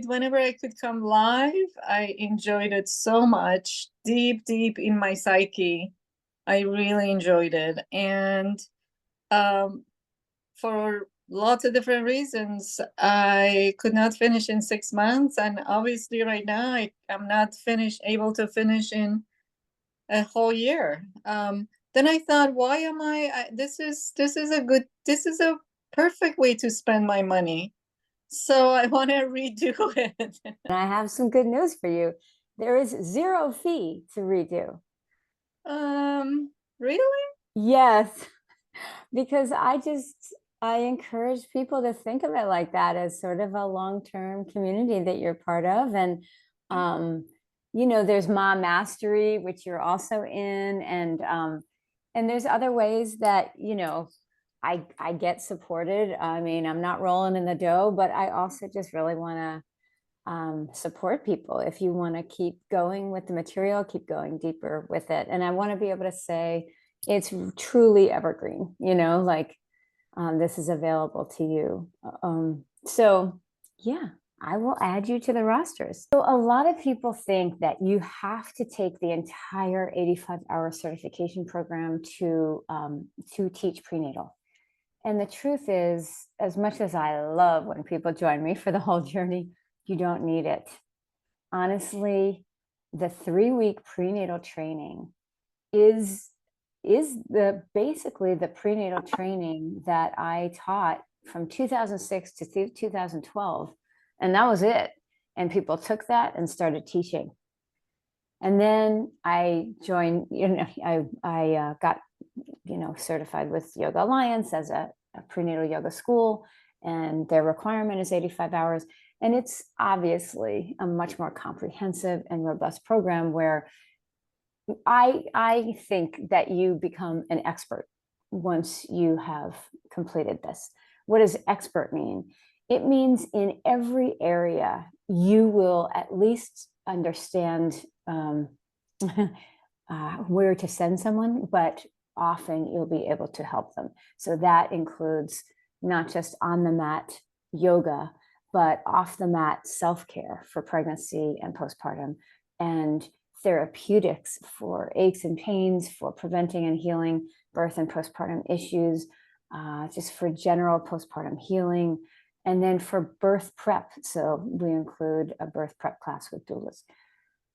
Whenever I could come live, I enjoyed it so much, deep, deep in my psyche. I really enjoyed it. And um, for lots of different reasons, I could not finish in 6 months. And obviously, right now, I'm not able to finish in a whole year. Then I thought, why am this is a perfect way to spend my money. So I want to redo it. And I have some good news for you. There is zero fee to redo. Really? Yes, because I encourage people to think of it like that, as sort of a long-term community that you're part of. And there's Mom Mastery, which you're also in, and there's other ways that I get supported. I mean, I'm not rolling in the dough, but I also just really want to support people. If you want to keep going with the material, keep going deeper with it. And I want to be able to say it's truly evergreen, this is available to you. So yeah, I will add you to the rosters. So a lot of people think that you have to take the entire 85-hour certification program to teach prenatal. And the truth is, as much as I love when people join me for the whole journey, you don't need it. Honestly, the 3-week prenatal training is basically the prenatal training that I taught from 2006 to 2012, and that was it. And people took that and started teaching. And then I joined, I got certified with Yoga Alliance as a prenatal yoga school, and their requirement is 85 hours. And it's obviously a much more comprehensive and robust program where I think that you become an expert once you have completed this. What does expert mean? It means in every area you will at least understand where to send someone, but often you'll be able to help them. So that includes not just on the mat yoga, but off the mat self-care for pregnancy and postpartum, and therapeutics for aches and pains, for preventing and healing birth and postpartum issues, just for general postpartum healing, and then for birth prep. So we include a birth prep class with doulas.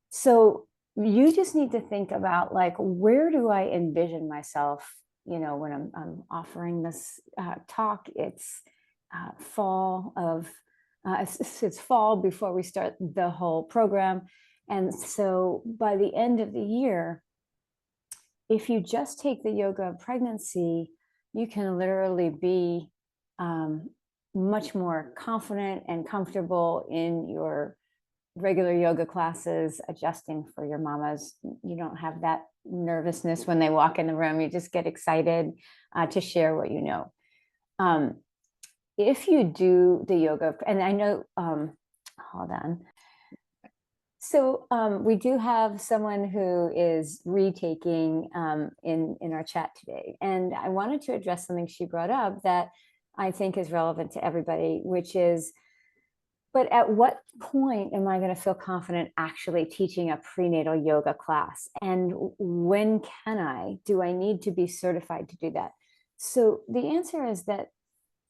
So you just need to think about, like, where do I envision myself, when I'm offering this talk. It's it's fall before we start the whole program. And so by the end of the year, if you just take the yoga of pregnancy, you can literally be much more confident and comfortable in your regular yoga classes, adjusting for your mamas. You don't have that nervousness when they walk in the room. You just get excited to share what you know. If you do the yoga, and I know, hold on. So we do have someone who is retaking in our chat today. And I wanted to address something she brought up that I think is relevant to everybody, which is, but at what point am I going to feel confident actually teaching a prenatal yoga class? And when do I need to be certified to do that? So the answer is that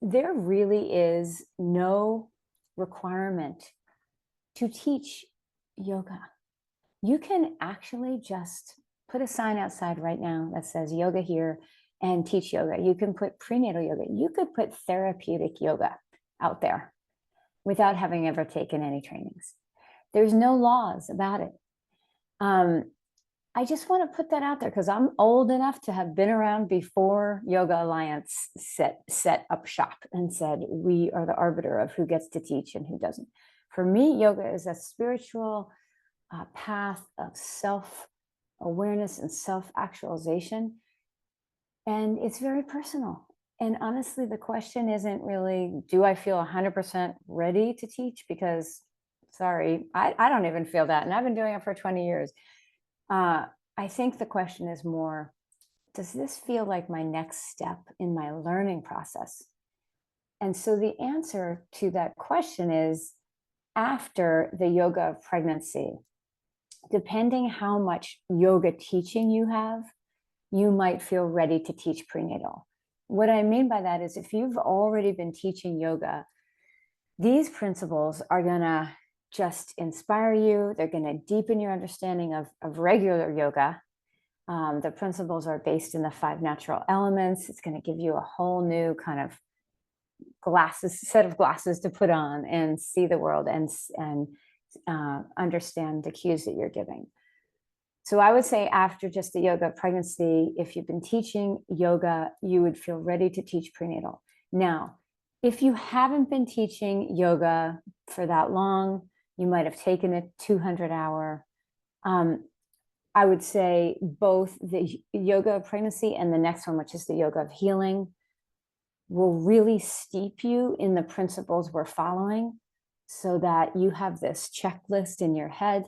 there really is no requirement to teach yoga. You can actually just put a sign outside right now that says yoga here and teach yoga. You can put prenatal yoga. You could put therapeutic yoga out there without having ever taken any trainings. There's no laws about it. I just want to put that out there because I'm old enough to have been around before Yoga Alliance set up shop and said, we are the arbiter of who gets to teach and who doesn't. For me, yoga is a spiritual path of self-awareness and self-actualization. And it's very personal. And honestly, the question isn't really, do I feel 100% ready to teach? Because, sorry, I don't even feel that. And I've been doing it for 20 years. I think the question is more, does this feel like my next step in my learning process? And so the answer to that question is, after the yoga of pregnancy, depending how much yoga teaching you have, you might feel ready to teach prenatal. What I mean by that is if you've already been teaching yoga, these principles are going to just inspire you. They're going to deepen your understanding of regular yoga. The principles are based in the 5 natural elements. It's going to give you a whole new kind of set of glasses to put on and see the world and understand the cues that you're giving. So I would say after just the yoga of pregnancy, if you've been teaching yoga, you would feel ready to teach prenatal. Now, if you haven't been teaching yoga for that long, you might have taken a 200-hour. I would say both the yoga of pregnancy and the next one, which is the yoga of healing, will really steep you in the principles we're following so that you have this checklist in your head.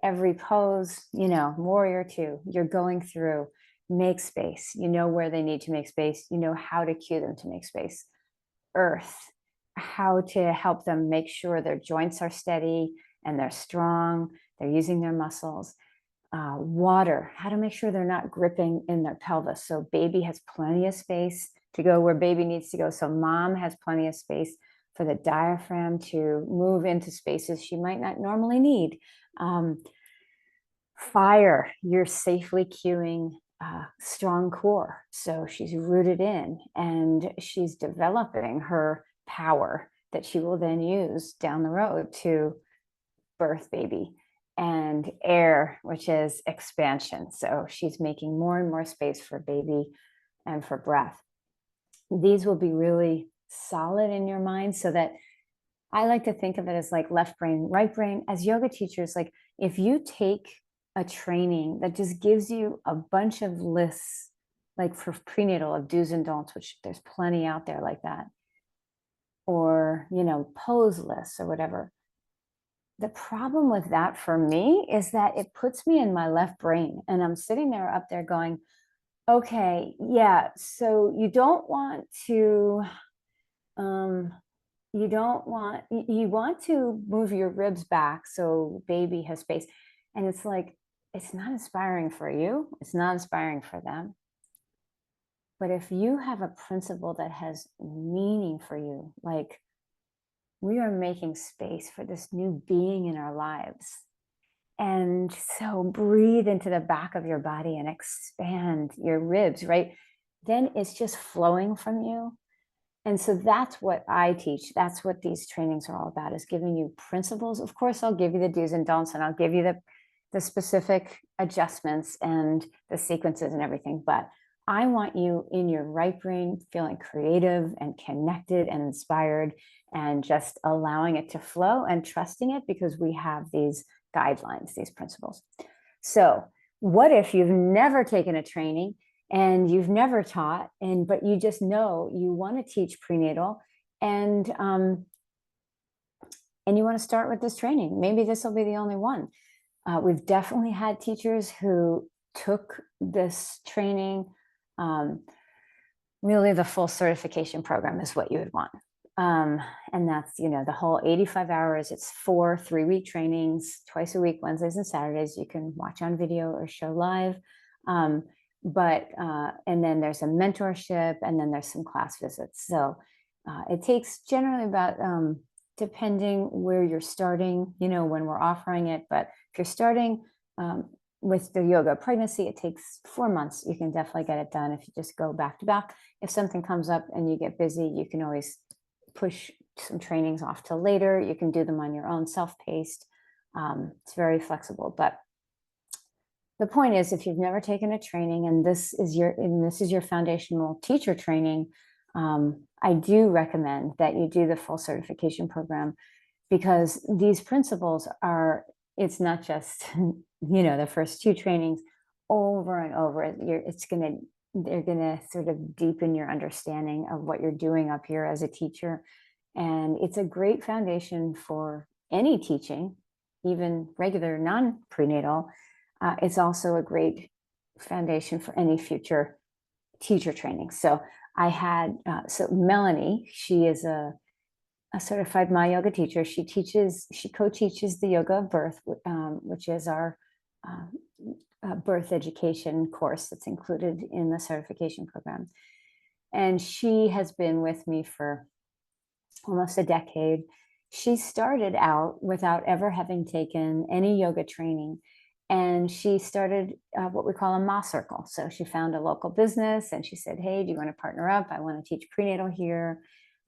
Every pose, warrior 2, you're going through, make space. You know where they need to make space. You know how to cue them to make space. Earth, how to help them make sure their joints are steady and they're strong. They're using their muscles. Water, how to make sure they're not gripping in their pelvis. So baby has plenty of space to go where baby needs to go. So mom has plenty of space for the diaphragm to move into spaces she might not normally need. Fire, you're safely cueing strong core. So she's rooted in and she's developing her power that she will then use down the road to birth baby. And air, which is expansion. So she's making more and more space for baby and for breath. These will be really solid in your mind so that I like to think of it as like left brain, right brain. As yoga teachers, like if you take a training that just gives you a bunch of lists, like for prenatal of do's and don'ts, which there's plenty out there like that, or, pose lists or whatever. The problem with that for me is that it puts me in my left brain and I'm sitting there up there going, okay, yeah, so you want to move your ribs back so baby has space. And it's like, it's not inspiring for you. It's not inspiring for them. But if you have a principle that has meaning for you, like we are making space for this new being in our lives. And so breathe into the back of your body and expand your ribs, right? Then it's just flowing from you. And so that's what I teach. That's what these trainings are all about, is giving you principles. Of course, I'll give you the do's and don'ts, and I'll give you the specific adjustments and the sequences and everything. But I want you in your right brain feeling creative and connected and inspired and just allowing it to flow and trusting it because we have these guidelines, these principles. So what if you've never taken a training and you've never taught, but you just know you want to teach prenatal and you want to start with this training? Maybe this will be the only one. We've definitely had teachers who took this training. Really, the full certification program is what you would want. And that's, the whole 85 hours. It's 4 3-week trainings, twice a week, Wednesdays and Saturdays. You can watch on video or show live. And then there's a mentorship, and then there's some class visits. So it takes generally about, depending where you're starting, when we're offering it. But if you're starting with the yoga pregnancy, it takes 4 months. You can definitely get it done if you just go back to back. If something comes up and you get busy, you can always push some trainings off till later. You can do them on your own, self-paced. It's very flexible. But the point is, if you've never taken a training and this is your foundational teacher training, I do recommend that you do the full certification program, because these principles are, it's not just, the first 2 trainings over and over. They're gonna sort of deepen your understanding of what you're doing up here as a teacher. And it's a great foundation for any teaching, even regular non-prenatal. It's also a great foundation for any future teacher training. So I had, Melanie, she is a a certified Ma yoga teacher. She co-teaches the yoga of birth, which is our birth education course that's included in the certification program. And she has been with me for almost a decade. She started out without ever having taken any yoga training. And she started what we call a Ma circle. So she found a local business and she said, hey, do you want to partner up? I want to teach prenatal here.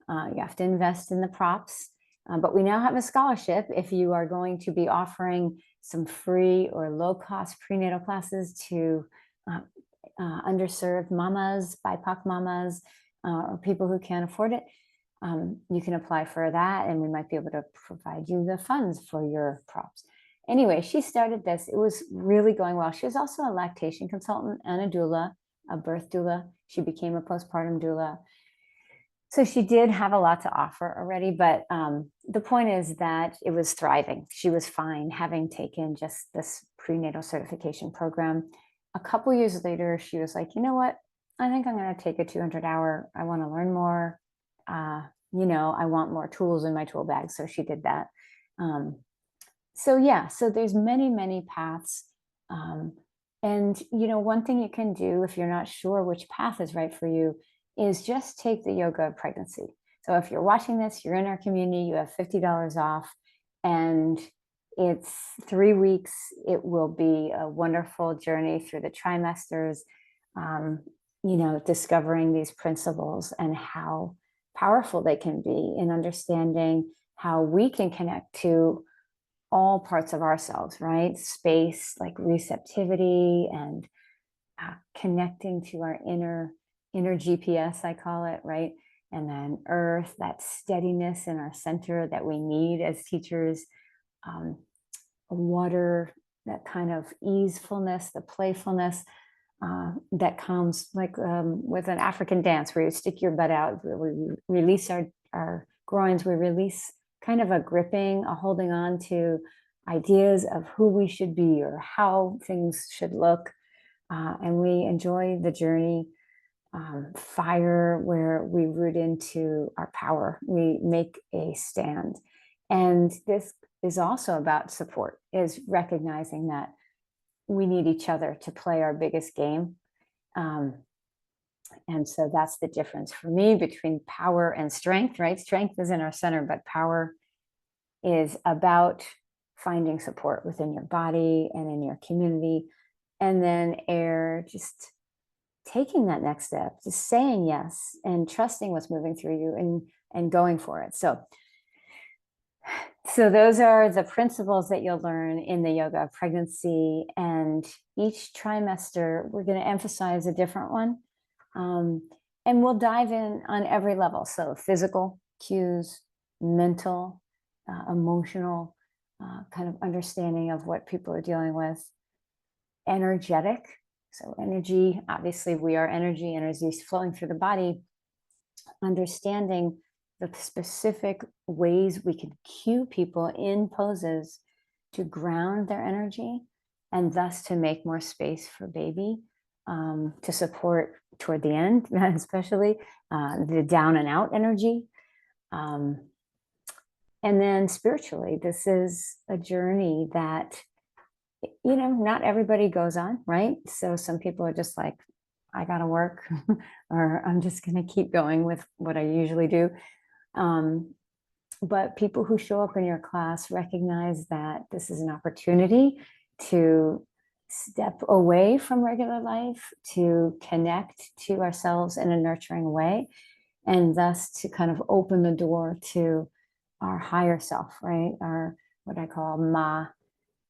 You have to invest in the props. But we now have a scholarship if you are going to be offering some free or low-cost prenatal classes to underserved mamas, BIPOC mamas, or people who can't afford it. You can apply for that, and we might be able to provide you the funds for your props. Anyway, she started this. It was really going well. She was also a lactation consultant and a doula, a birth doula. She became a postpartum doula. So she did have a lot to offer already, but the point is that it was thriving. She was fine having taken just this prenatal certification program. A couple years later, she was like, you know what? I think I'm going to take a 200-hour. I want to learn more. I want more tools in my tool bag. So she did that. So there's many, many paths. And one thing you can do if you're not sure which path is right for you is just take the yoga of pregnancy. So if you're watching this, you're in our community, you have $50 off, and it's 3 weeks. It will be a wonderful journey through the trimesters, discovering these principles and how powerful they can be in understanding how we can connect to all parts of ourselves, right? Space, like receptivity, and connecting to our inner GPS, I call it, right? And then earth, that steadiness in our center that we need as teachers. Water, that kind of easefulness, the playfulness that comes like with an African dance where you stick your butt out, where we release our groins, we release kind of a gripping, a holding on to ideas of who we should be or how things should look. And we enjoy the journey. Fire, where we root into our power, we make a stand. And this is also about support, is recognizing that we need each other to play our biggest game. And so that's the difference for me between power and strength, right? Strength is in our center, but power is about finding support within your body and in your community. And then air, just taking that next step, just saying yes and trusting what's moving through you and going for it. So those are the principles that you'll learn in the yoga of pregnancy. And each trimester, we're going to emphasize a different one. And we'll dive in on every level. So physical cues, mental, emotional, kind of understanding of what people are dealing with, energetic. So energy, obviously we are energy is flowing through the body, understanding the specific ways we can cue people in poses to ground their energy and thus to make more space for baby, to support toward the end, especially the down and out energy. And then spiritually, this is a journey that not everybody goes on, right? So some people are just like, I gotta work, or I'm just gonna keep going with what I usually do. But people who show up in your class recognize that this is an opportunity to step away from regular life, to connect to ourselves in a nurturing way, and thus to kind of open the door to our higher self, right? Our, what I call Ma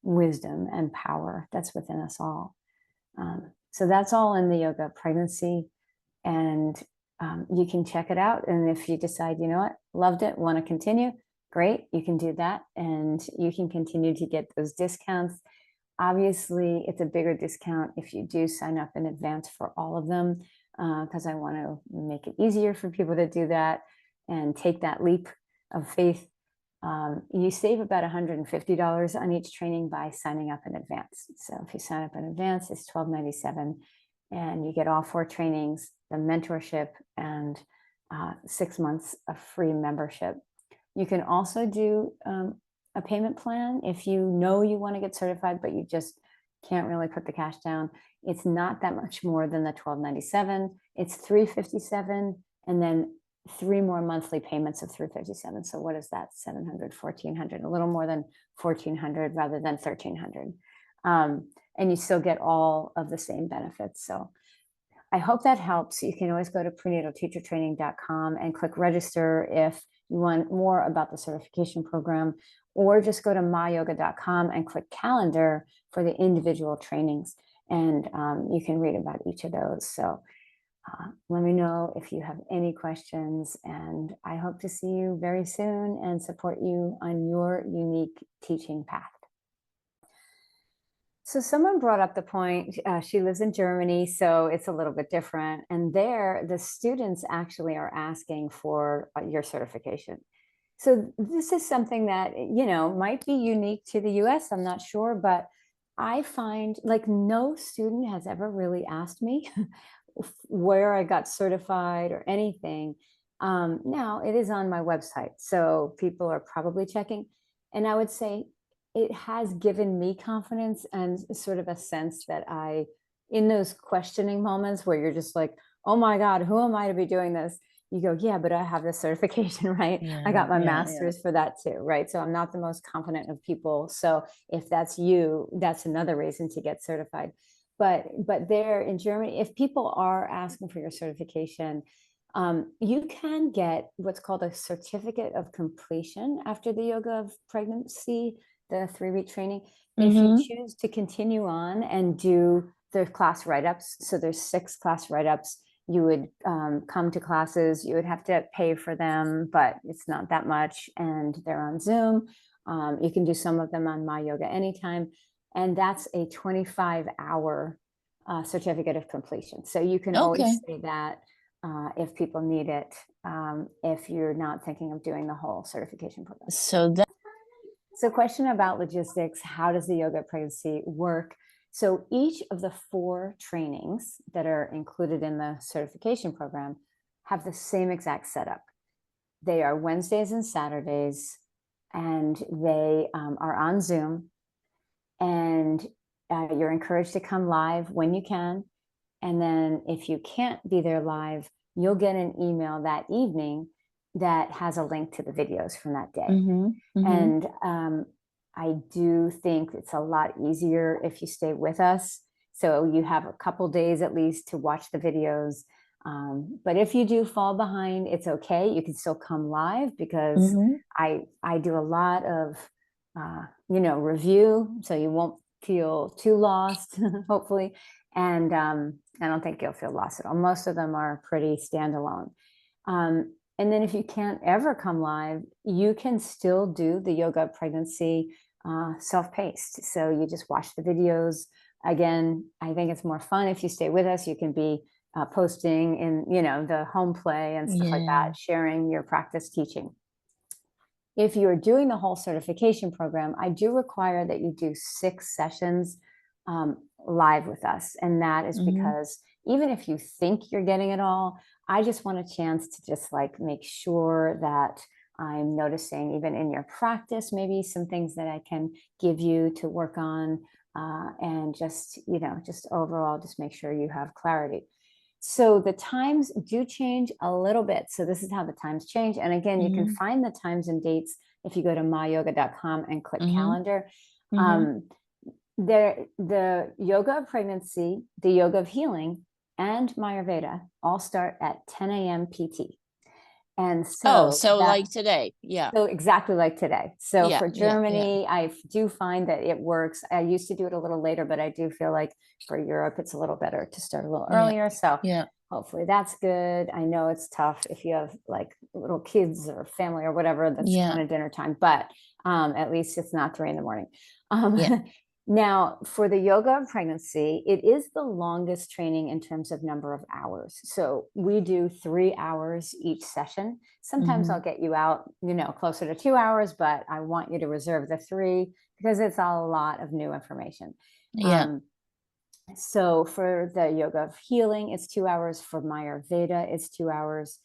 wisdom and power that's within us all. So that's all in the yoga of pregnancy. And you can check it out. And if you decide, you know what, loved it, want to continue, great, you can do that. And you can continue to get those discounts. Obviously, it's a bigger discount if you do sign up in advance for all of them, because I want to make it easier for people to do that and take that leap of faith. You save about $150 on each training by signing up in advance. So if you sign up in advance, it's $12.97, and you get all 4 trainings, the mentorship, and 6 months of free membership. You can also do a payment plan if you know you want to get certified, but you just can't really put the cash down. It's not that much more than the $1297. It's $357, and then 3 more monthly payments of $357. So what is that? 700, 1400, a little more than 1400 rather than 1300. And you still get all of the same benefits. So I hope that helps. You can always go to prenatalteachertraining.com and click register if you want more about the certification program, or just go to myyoga.com and click calendar for the individual trainings. And you can read about each of those. So let me know if you have any questions, and I hope to see you very soon and support you on your unique teaching path. So someone brought up the point, she lives in Germany, so it's a little bit different. And there, the students actually are asking for your certification. So this is something that, might be unique to the US, I'm not sure, but I find like no student has ever really asked me where I got certified or anything. Now it is on my website, so people are probably checking. And I would say it has given me confidence and sort of a sense that in those questioning moments where you're just like, oh my God, who am I to be doing this? You go, yeah, but I have this certification, right? I got my master's for that too, right? So I'm not the most confident of people. So if that's you, that's another reason to get certified. But there in Germany, if people are asking for your certification, you can get what's called a certificate of completion after the yoga of pregnancy, the 3-week training. If you choose to continue on and do the class write-ups, so there's 6 class write-ups, you would come to classes, you would have to pay for them, but it's not that much, and they're on Zoom. You can do some of them on My Yoga Anytime, and that's a 25-hour certificate of completion. So you can always say that if people need it, if you're not thinking of doing the whole certification program. So question about logistics, how does the yoga pregnancy work? So each of the 4 trainings that are included in the certification program have the same exact setup. They are Wednesdays and Saturdays, and they are on Zoom, and you're encouraged to come live when you can. And then if you can't be there live, you'll get an email that evening that has a link to the videos from that day. And I do think it's a lot easier if you stay with us. So you have a couple days at least to watch the videos. But if you do fall behind, it's okay. You can still come live, because I do a lot of, review, so you won't feel too lost, hopefully. And I don't think you'll feel lost at all. Most of them are pretty standalone. And then if you can't ever come live, you can still do the yoga pregnancy self-paced. So you just watch the videos. Again, I think it's more fun if you stay with us. You can be posting in, the home play and stuff like that, sharing your practice teaching. If you're doing the whole certification program, I do require that you do 6 sessions live with us. And that is because even if you think you're getting it all, I just want a chance to just like make sure that I'm noticing, even in your practice, maybe some things that I can give you to work on, and just, just overall, just make sure you have clarity. So the times do change a little bit. So this is how the times change. And again, you can find the times and dates if you go to myyoga.com and click calendar. The yoga of pregnancy, the yoga of healing, and Ayurveda all start at 10 a.m. PT. And so like today. So exactly like today. So Yeah, for Germany, I do find that it works. I used to do it a little later, but I do feel like for Europe, it's a little better to start a little earlier. So hopefully that's good. I know it's tough if you have like little kids or family or whatever, that's kind of dinner time, but at least it's not 3 a.m. Now, for the yoga of pregnancy, it is the longest training in terms of number of hours. So we do 3 hours each session. Sometimes I'll get you out, closer to 2 hours, but I want you to reserve the 3 because it's a lot of new information. So for the yoga of healing, it's 2 hours. For Ayurveda, it's 2 hours.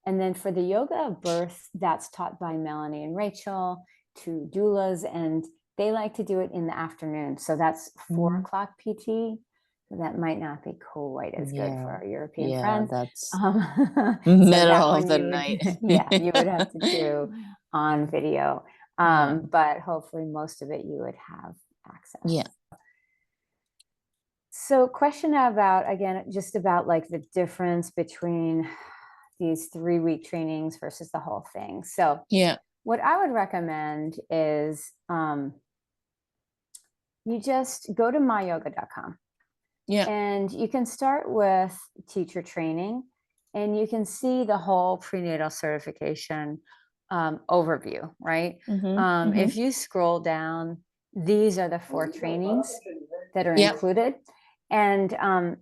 And then for the yoga of birth, that's taught by Melanie and Rachel, two doulas, and they like to do it in the afternoon. So that's 4 o'clock PT. So that might not be quite as good for our European friends. That's So middle that of one the you would, night. yeah, you would have to do on video. Yeah. But hopefully most of it you would have access. Yeah. So question about, again, just about like the difference between these 3-week trainings versus the whole thing. So Yeah. what I would recommend is you just go to myyoga.com. Yeah. And you can start with teacher training, and you can see the whole prenatal certification overview, right? If you scroll down, these are the 4 trainings that are Yep. included. And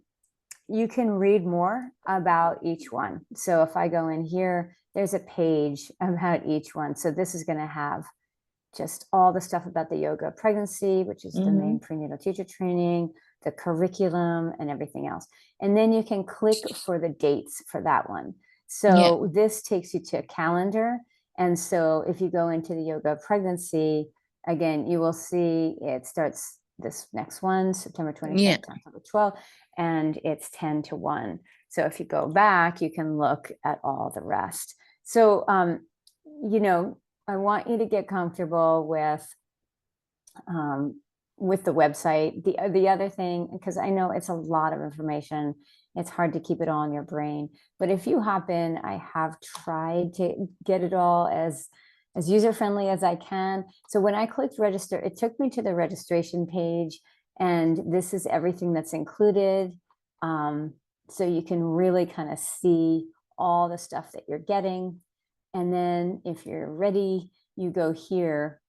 you can read more about each one. So if I go in here, there's a page about each one. So this is going to have just all the stuff about the yoga pregnancy, which is the main prenatal teacher training, the curriculum, and everything else. And then you can click for the dates for that one. So this takes you to a calendar. And so if you go into the yoga pregnancy, again, you will see it starts this next one, September 22nd to October 12th, and it's 10 to 1. So if you go back, you can look at all the rest. So, you know, I want you to get comfortable with the website. The other thing, because I know it's a lot of information, it's hard to keep it all in your brain. But if you hop in, I have tried to get it all as user-friendly as I can. So when I clicked register, it took me to the registration page, and this is everything that's included. So you can really kind of see all the stuff that you're getting. And then if you're ready, you go here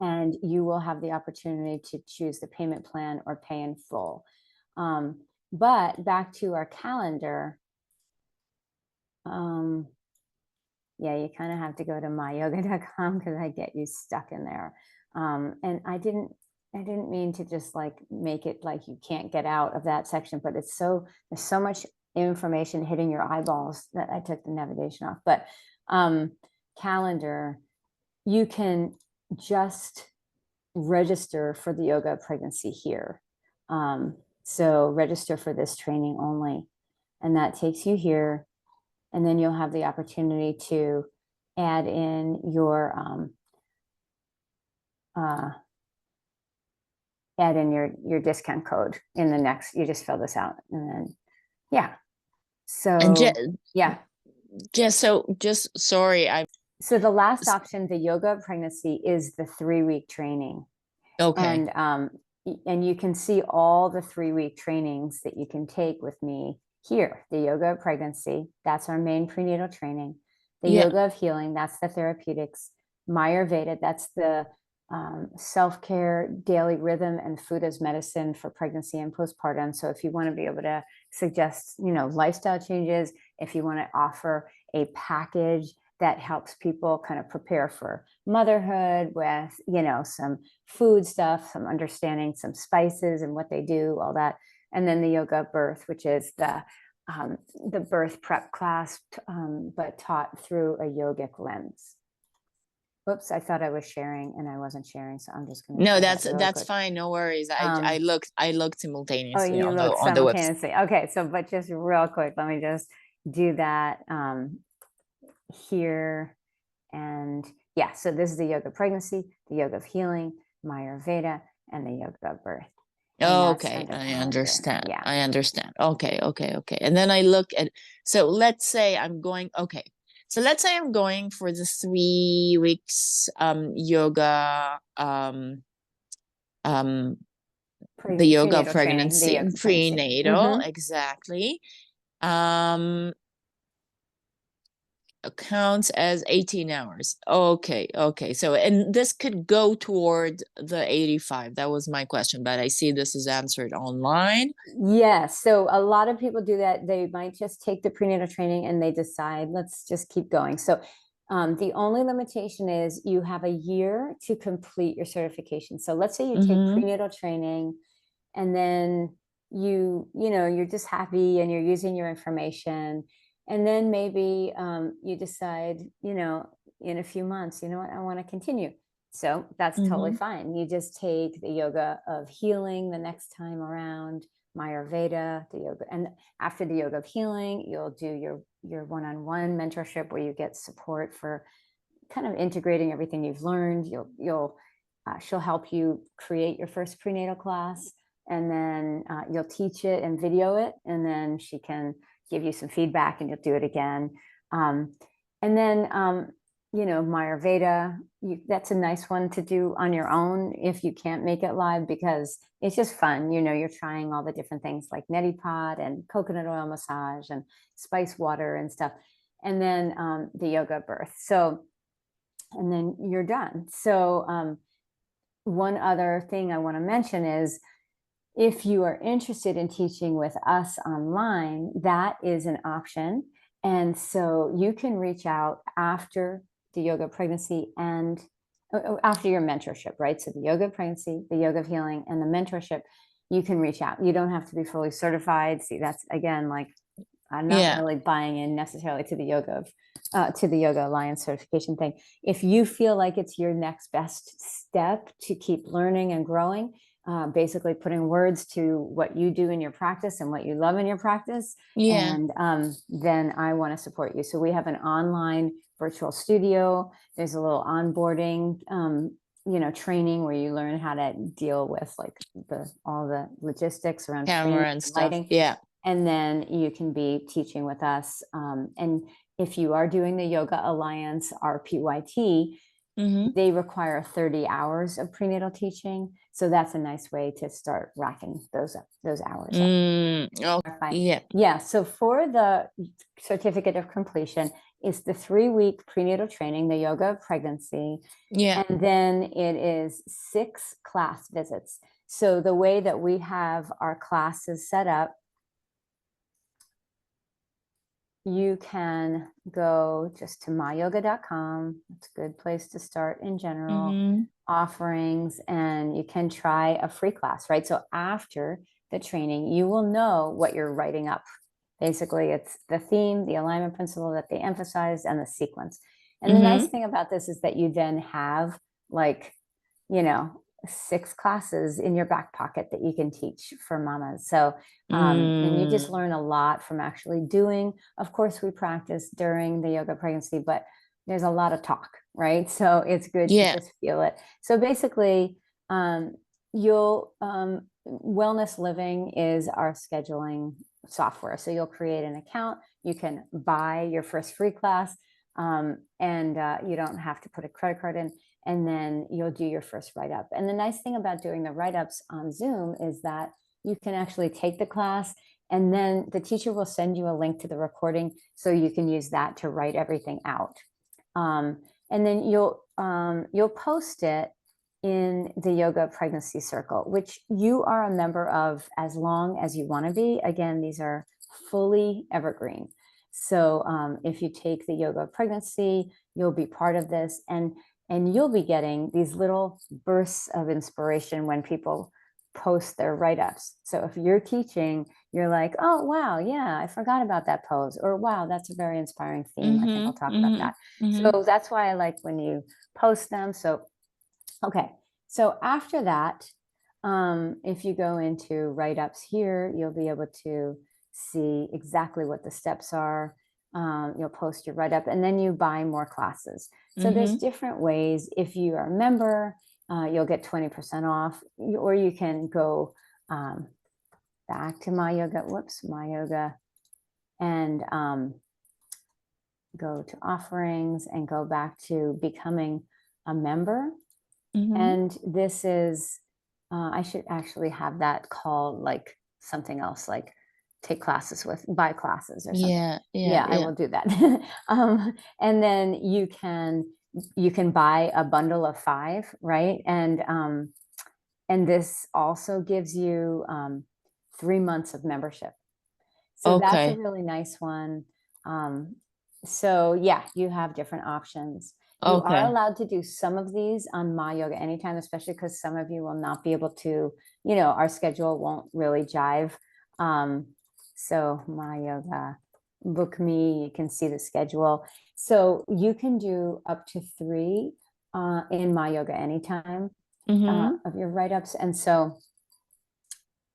and you will have the opportunity to choose the payment plan or pay in full. But back to our calendar, yeah, you kind of have to go to myyoga.com because I get you stuck in there. And I didn't mean to just like make it like you can't get out of that section, but there's so much information hitting your eyeballs that I took the navigation off. But calendar, you can just register for the yoga pregnancy here. So register for this training only, and that takes you here. And then you'll have the opportunity to add in your discount code in the next. You just fill this out, and then So sorry, so the last option, the yoga pregnancy, is the 3-week training. Okay. And you can see all the 3-week trainings that you can take with me here. The yoga of pregnancy, that's our main prenatal training. The yoga of healing, that's the therapeutics. Ayurveda, that's the self-care, daily rhythm, and food as medicine for pregnancy and postpartum. So if you want to be able to suggest, lifestyle changes, if you want to offer a package that helps people kind of prepare for motherhood with, some food stuff, some understanding, some spices and what they do, all that. And then the yoga of birth, which is the birth prep class, but taught through a yogic lens. Whoops, I thought I was sharing and I wasn't sharing, so I'm just going to. No, that's fine. No worries. I looked simultaneously you on looked on the website. simultaneously. Okay, so but just real quick, let me just do that here. And so this is the yoga of pregnancy, the yoga of healing, Ayurveda, and the yoga of birth. Oh, okay, I understand. Yeah, I understand. Okay. And then I look at, so let's say I'm going, so let's say I'm going for the 3 weeks yoga, the yoga of pregnancy, prenatal, exactly. Counts as 18 hours. Okay. So, and this could go toward the 85. That was my question, but I see this is answered online. Yes. So a lot of people do that. They might just take the prenatal training and they decide, let's just keep going. So the only limitation is you have a year to complete your certification. So let's say you take prenatal training and then you're just happy and you're using your information And then maybe you decide, you know, in a few months, you know what, I want to continue. So that's totally fine. You just take the yoga of healing the next time around, Ayurveda, the yoga. And after the yoga of healing, you'll do your one-on-one mentorship where you get support for kind of integrating everything you've learned. She'll help you create your first prenatal class, and then you'll teach it and video it, and then she can give you some feedback and you'll do it again. And then, you know, Ayurveda, that's a nice one to do on your own if you can't make it live, because it's just fun. You know, you're trying all the different things like neti pot and coconut oil massage and spice water and stuff. And then the yoga birth. So, and then you're done. So one other thing I want to mention is, if you are interested in teaching with us online, that is an option. And so you can reach out after the yoga of pregnancy and after your mentorship, right? So the yoga of pregnancy, the yoga of healing, and the mentorship, you can reach out. You don't have to be fully certified. See, that's again, like, I'm not really buying in necessarily to the yoga Alliance certification thing. If you feel like it's your next best step to keep learning and growing, basically putting words to what you do in your practice and what you love in your practice. And then I want to support you. So we have an online virtual studio. There's a little onboarding, you know, training where you learn how to deal with like all the logistics around camera and stuff. lighting. Yeah. And then you can be teaching with us. And if you are doing the Yoga Alliance RPYT, they require 30 hours of prenatal teaching. So that's a nice way to start racking those hours up. Yeah. So for the certificate of completion, it's the 3-week prenatal training, the yoga of pregnancy. Yeah. And then it is 6 class visits. So the way that we have our classes set up, you can go just to myyoga.com. It's a good place to start in general. Offerings, and you can try a free class, right? So after the training, you will know what you're writing up. Basically, it's the theme, the alignment principle that they emphasize, and the sequence. And the nice thing about this is that you then have, like, you know, 6 classes in your back pocket that you can teach for mamas. So, and you just learn a lot from actually doing. Of course, we practice during the yoga pregnancy, but there's a lot of talk, right? So it's good to just feel it. So basically, Wellness Living is our scheduling software. So you'll create an account, you can buy your first free class, and you don't have to put a credit card in, and then you'll do your first write-up. And the nice thing about doing the write-ups on Zoom is that you can actually take the class, and then the teacher will send you a link to the recording, so you can use that to write everything out. And then you'll post it in the Yoga Pregnancy Circle, which you are a member of as long as you want to be. Again, these are fully evergreen. So if you take the Yoga of Pregnancy, you'll be part of this, and you'll be getting these little bursts of inspiration when people post their write-ups. So if you're teaching, you're like, oh, wow, yeah, I forgot about that pose, or wow, that's a very inspiring theme. I think I'll talk about that. So that's why I like when you post them. So, okay. So after that, if you go into write-ups here, you'll be able to see exactly what the steps are. You'll post your write-up, and then you buy more classes. So there's different ways. If you are a member, you'll get 20% off, or you can go back to My Yoga, and go to offerings and go back to becoming a member. And this is, I should actually have that called like something else, like take classes with, buy classes or something. Yeah, I will do that. And then you can buy a bundle of 5, right? And this also gives you 3 months of membership. So that's a really nice one. So yeah, you have different options. You are allowed to do some of these on My Yoga anytime, especially because some of you will not be able to, you know, our schedule won't really jive. So My Yoga book me, you can see the schedule. So you can do up to 3 in My Yoga Anytime of your write-ups. And so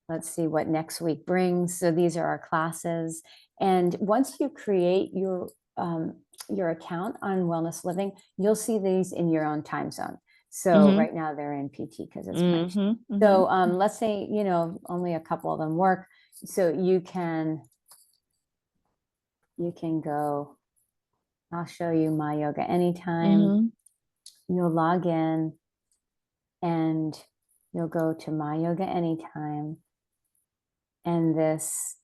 let's see what next week brings. So these are our classes. And once you create your account on Wellness Living, you'll see these in your own time zone. So right now they're in PT because it's March. So let's say, you know, only a couple of them work. So you can go, I'll show you My Yoga Anytime. You'll log in and you'll go to My Yoga Anytime. And this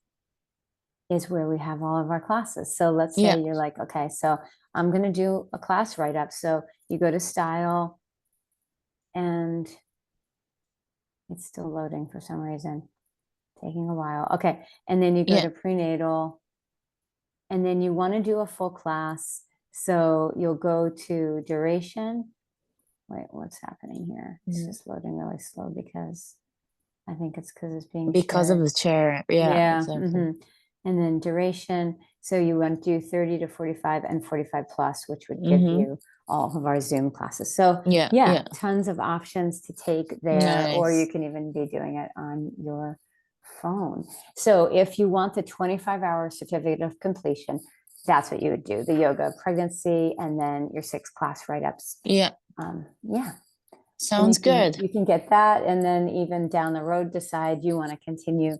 is where we have all of our classes. So let's say you're like, okay, so I'm going to do a class write-up. So you go to style and it's still loading for some reason, taking a while. Okay. And then you go to prenatal and then you want to do a full class. So you'll go to duration. Wait, what's happening here? It's just loading really slow because I think it's because it's being because shared. of the chair. Yeah. Exactly. And then duration. So you want to do 30 to 45 and 45 plus, which would give you all of our Zoom classes. So tons of options to take there, or you can even be doing it on your phone. So if you want the 25-hour certificate of completion, that's what you would do, the yoga pregnancy, and then your 6 class write-ups. Sounds good. You can get that, and then even down the road decide you want to continue.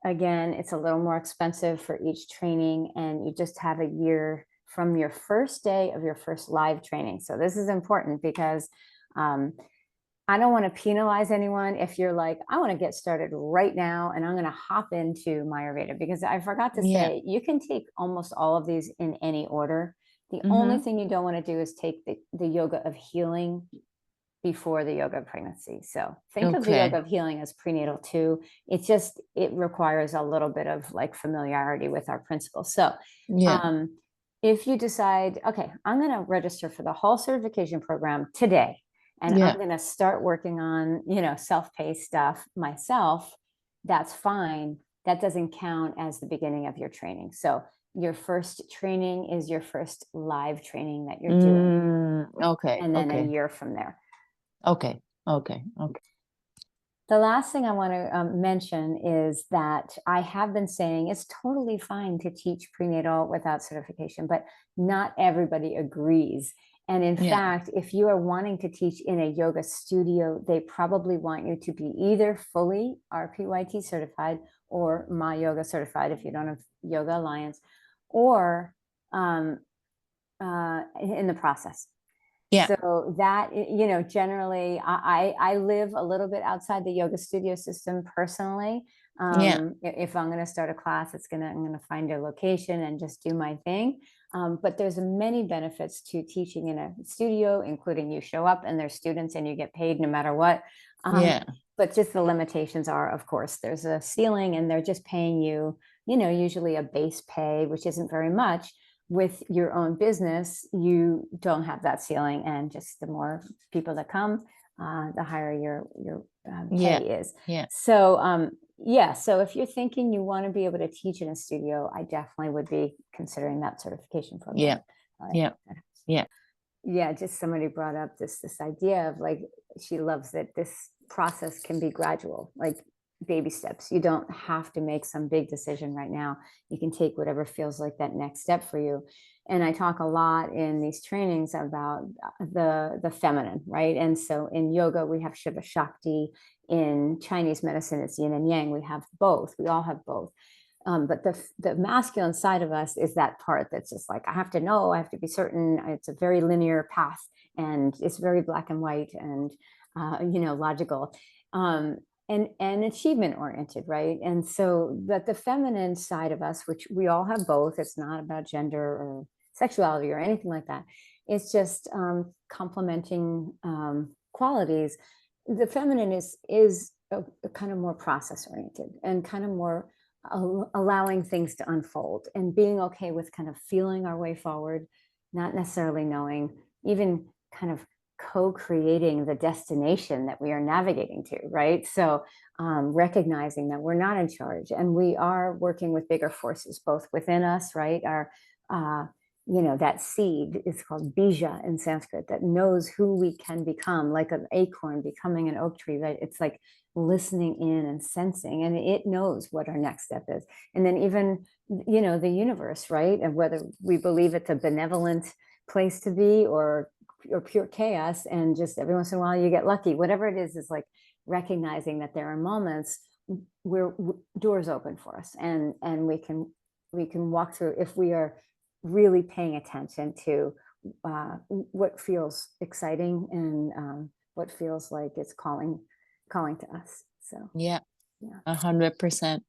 Again, it's a little more expensive for each training, and you just have a year from your first day of your first live training. So this is important because I don't want to penalize anyone if you're like, I want to get started right now and I'm going to hop into my Ayurveda, because I forgot to say, you can take almost all of these in any order. The only thing you don't want to do is take the yoga of healing before the yoga of pregnancy. So think of the yoga of healing as prenatal too. It requires a little bit of like familiarity with our principles. So if you decide, okay, I'm going to register for the whole certification program today, and I'm going to start working on, you know, self-paced stuff myself, that's fine. That doesn't count as the beginning of your training. So your first training is your first live training that you're doing. And then a year from there. Okay. The last thing I want to mention is that I have been saying it's totally fine to teach prenatal without certification, but not everybody agrees. And in fact, if you are wanting to teach in a yoga studio, they probably want you to be either fully RPYT certified or My Yoga certified if you don't have Yoga Alliance, or in the process. So that, you know, generally I live a little bit outside the yoga studio system personally. If I'm going to start a class, I'm going to find a location and just do my thing. But there's many benefits to teaching in a studio, including you show up and there's students and you get paid no matter what. But just the limitations are, of course, there's a ceiling and they're just paying you, you know, usually a base pay, which isn't very much. With your own business, you don't have that ceiling, and just the more people that come, the higher your pay is. So so if you're thinking you want to be able to teach in a studio, I definitely would be considering that certification program. Just somebody brought up this idea of like, she loves that this process can be gradual, like baby steps. You don't have to make some big decision right now. You can take whatever feels like that next step for you. And I talk a lot in these trainings about the feminine, right? And so in yoga, we have Shiva Shakti. In Chinese medicine, it's yin and yang. We have both. We all have both. But the masculine side of us is that part that's just like, I have to know, I have to be certain. It's a very linear path, and it's very black and white and, you know, logical. And achievement oriented, right? And so that the feminine side of us, which we all have both, it's not about gender or sexuality or anything like that. It's just complementing qualities. The feminine is a kind of more process oriented and kind of more allowing things to unfold and being okay with kind of feeling our way forward, not necessarily knowing, even kind of co-creating the destination that we are navigating to, right? So recognizing that we're not in charge, and we are working with bigger forces, both within us, right? Our, that seed is called bija in Sanskrit, that knows who we can become, like an acorn becoming an oak tree, right? It's like listening in and sensing, and it knows what our next step is. And then even, the universe, right? And whether we believe it's a benevolent place to be or pure chaos, and just every once in a while you get lucky, whatever it is like recognizing that there are moments where doors open for us, and we can walk through if we are really paying attention to what feels exciting and what feels like it's calling to us. So yeah, 100%.